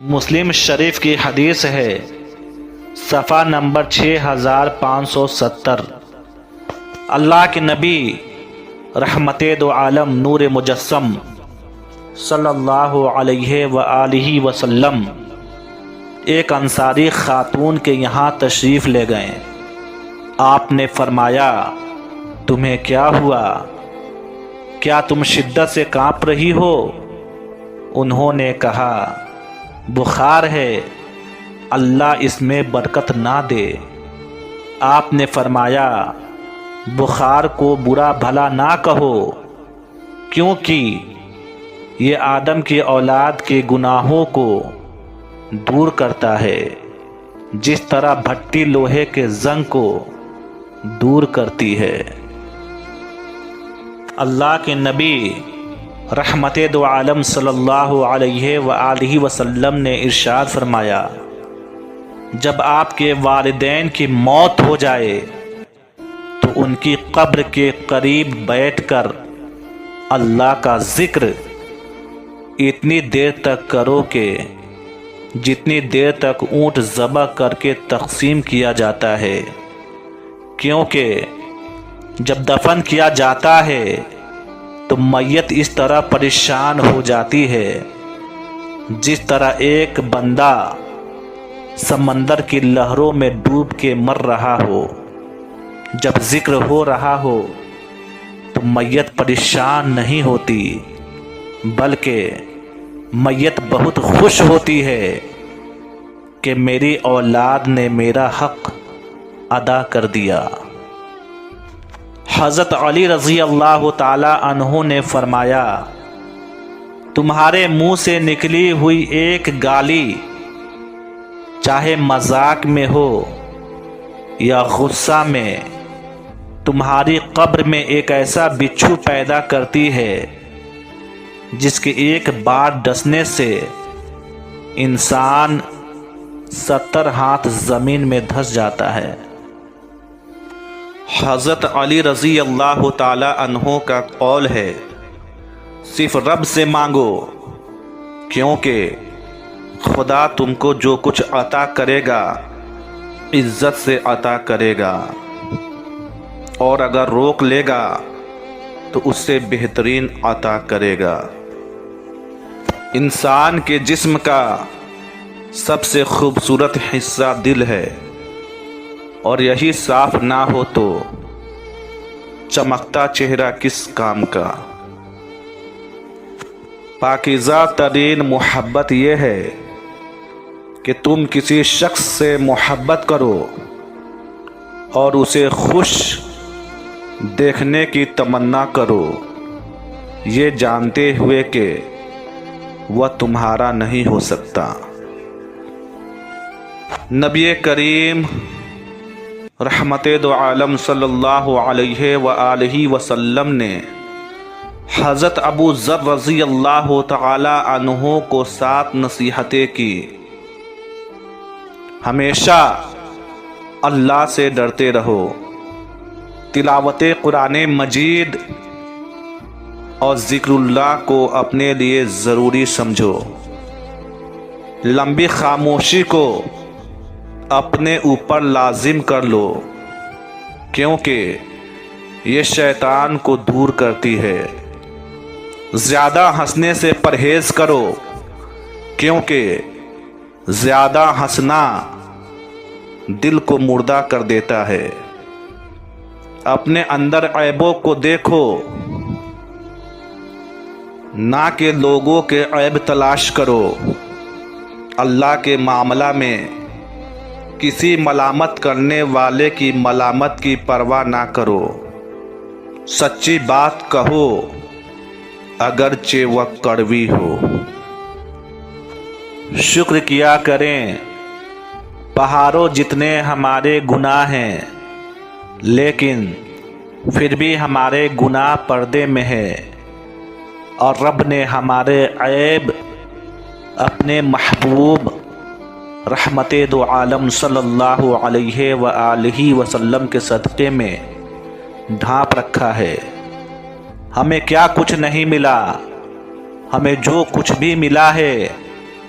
مسلم شریف کی حدیث ہے، صفحہ نمبر 6570۔ اللہ کے نبی رحمت دو عالم نور مجسم صلی اللہ علیہ وآلہ وسلم ایک انصاری خاتون کے یہاں تشریف لے گئے۔ آپ نے فرمایا، تمہیں کیا ہوا؟ کیا تم شدت سے کانپ رہی ہو؟ انہوں نے کہا، بخار ہے، اللہ اس میں برکت نہ دے۔ آپ نے فرمایا، بخار کو برا بھلا نہ کہو، کیونکہ یہ آدم کی اولاد کے گناہوں کو دور کرتا ہے، جس طرح بھٹی لوہے کے زنگ کو دور کرتی ہے۔ اللہ کے نبی رحمت دو عالم صلی اللہ علیہ وآلہ وسلم نے ارشاد فرمایا، جب آپ کے والدین کی موت ہو جائے تو ان کی قبر کے قریب بیٹھ کر اللہ کا ذکر اتنی دیر تک کرو کہ جتنی دیر تک اونٹ ذبح کر کے تقسیم کیا جاتا ہے، کیونکہ جب دفن کیا جاتا ہے تو میت اس طرح پریشان ہو جاتی ہے جس طرح ایک بندہ سمندر کی لہروں میں ڈوب کے مر رہا ہو۔ جب ذکر ہو رہا ہو تو میت پریشان نہیں ہوتی، بلکہ میت بہت خوش ہوتی ہے کہ میری اولاد نے میرا حق ادا کر دیا۔ حضرت علی رضی اللہ تعالی عنہ نے فرمایا، تمہارے منہ سے نکلی ہوئی ایک گالی چاہے مذاق میں ہو یا غصہ میں، تمہاری قبر میں ایک ایسا بچھو پیدا کرتی ہے جس کے ایک بار ڈسنے سے انسان 70 ہاتھ زمین میں دھس جاتا ہے۔ حضرت علی رضی اللہ تعالی عنہ کا قول ہے، صرف رب سے مانگو، کیونکہ خدا تم کو جو کچھ عطا کرے گا عزت سے عطا کرے گا، اور اگر روک لے گا تو اس سے بہترین عطا کرے گا۔ انسان کے جسم کا سب سے خوبصورت حصہ دل ہے، اور یہی صاف نہ ہو تو چمکتا چہرہ کس کام کا۔ پاکیزہ ترین محبت یہ ہے کہ تم کسی شخص سے محبت کرو اور اسے خوش دیکھنے کی تمنا کرو، یہ جانتے ہوئے کہ وہ تمہارا نہیں ہو سکتا۔ نبی کریم رحمت دو عالم صلی اللہ علیہ وآلہ وسلم نے حضرت ابو ذر رضی اللہ تعالی عنہ کو 7 نصیحتیں کی۔ ہمیشہ اللہ سے ڈرتے رہو، تلاوت قرآن مجید اور ذکر اللہ کو اپنے لیے ضروری سمجھو، لمبی خاموشی کو اپنے اوپر لازم کر لو، کیونکہ یہ شیطان کو دور کرتی ہے۔ زیادہ ہنسنے سے پرہیز کرو، کیونکہ زیادہ ہنسنا دل کو مردہ کر دیتا ہے۔ اپنے اندر عیبوں کو دیکھو، نہ کہ لوگوں کے عیب تلاش کرو۔ اللہ کے معاملہ میں کسی ملامت کرنے والے کی ملامت کی پرواہ نہ کرو، سچی بات کہو اگرچہ وہ کڑوی ہو۔ شکر کیا کریں، پہاڑوں جتنے ہمارے گناہ ہیں، لیکن پھر بھی ہمارے گناہ پردے میں ہے، اور رب نے ہمارے عیب اپنے محبوب رحمت دو عالم صلی اللہ علیہ وآلہ وسلم کے صدقے میں ڈھانپ رکھا ہے۔ ہمیں کیا کچھ نہیں ملا، ہمیں جو کچھ بھی ملا ہے